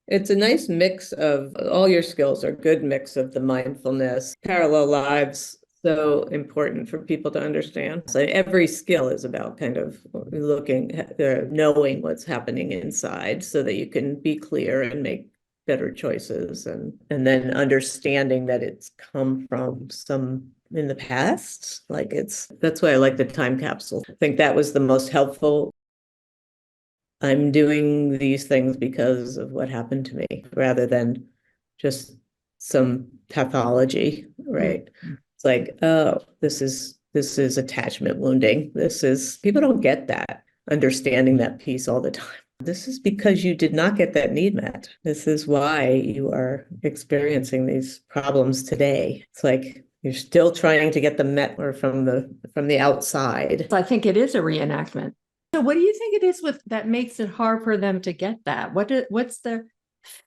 It's a nice mix of all your skills are good mix of the mindfulness, parallel lives, so important for people to understand. So every skill is about kind of looking, knowing what's happening inside so that you can be clear and make better choices and then understanding that it's come from some in the past. Like that's why I like the time capsule. I think that was the most helpful. I'm doing these things because of what happened to me rather than just some pathology, right? It's like, oh, this is attachment wounding. This is people don't get that, understanding that piece all the time. This is because you did not get that need met. This is why you are experiencing these problems today. It's like you're still trying to get them met or from the outside. I think it is a reenactment. So what do you think it is with that makes it hard for them to get that? What's the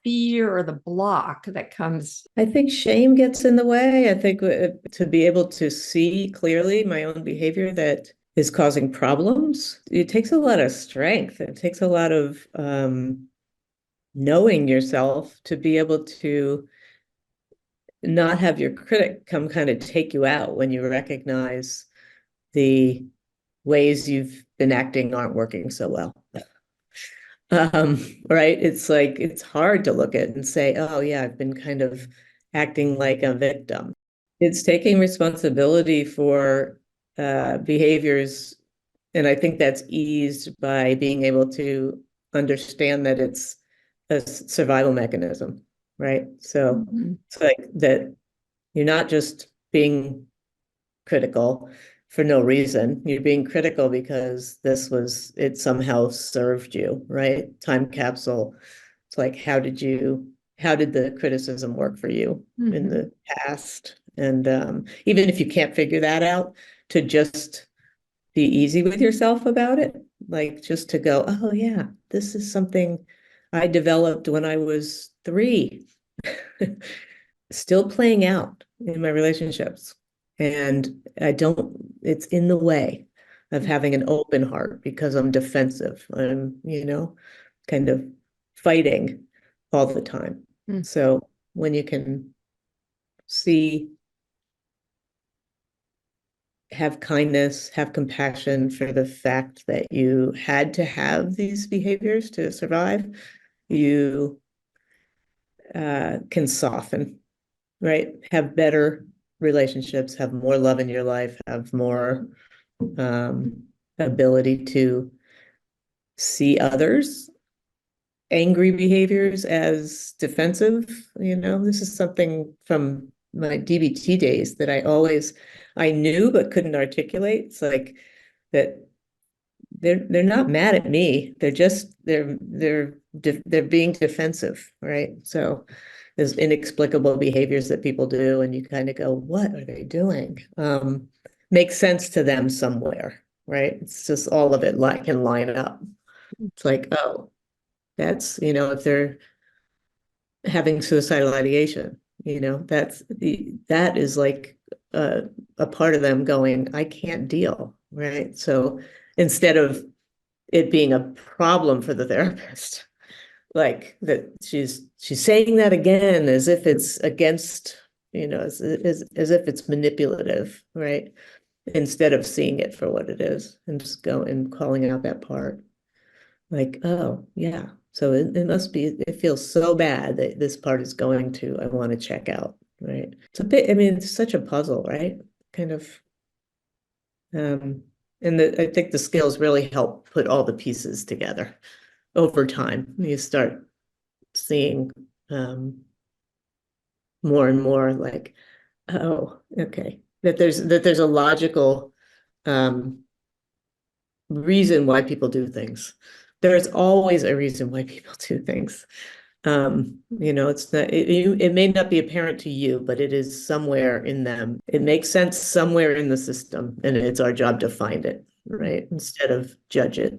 fear or the block that comes? I think shame gets in the way. I think to be able to see clearly my own behavior that is causing problems, it takes a lot of strength. It takes a lot of knowing yourself to be able to not have your critic come kind of take you out when you recognize the ways you've been acting aren't working so well. Right? It's like it's hard to look at and say, oh yeah, I've been kind of acting like a victim. It's taking responsibility for behaviors, and I think that's eased by being able to understand that it's a survival mechanism, right? So it's like that you're not just being critical for no reason. You're being critical because it somehow served you, right? Time capsule. It's like, how did the criticism work for you in the past? And even if you can't figure that out, to just be easy with yourself about it, like just to go, oh yeah, this is something I developed when I was 3, still playing out in my relationships. And it's in the way of having an open heart because I'm defensive. I'm, kind of fighting all the time. So when you can see, have kindness, have compassion for the fact that you had to have these behaviors to survive, you can soften, right? Have better relationships, have more love in your life, have more ability to see others' angry behaviors as defensive. This is something from my DBT days that I knew but couldn't articulate. It's like that they're not mad at me. They're being defensive, right? So there's inexplicable behaviors that people do, and you kind of go, what are they doing? Makes sense to them somewhere, right? It's just all of it can line up. It's like, oh, that's, if they're having suicidal ideation, that is like a part of them going, I can't deal, right? So instead of it being a problem for the therapist, like that she's saying that again as if it's against, as if it's manipulative, right? Instead of seeing it for what it is and just go and calling out that part. Like, oh yeah. So it must be, it feels so bad that this part is going to, I want to check out, right? It's a bit, I mean, it's such a puzzle, right? Kind of, and I think the skills really help put all the pieces together over time. You start seeing more and more like, oh, okay, that there's a logical reason why people do things. There's always a reason why people do things. It's not it may not be apparent to you, but it is somewhere in them. It makes sense somewhere in the system, and it's our job to find it, right? Instead of judge it.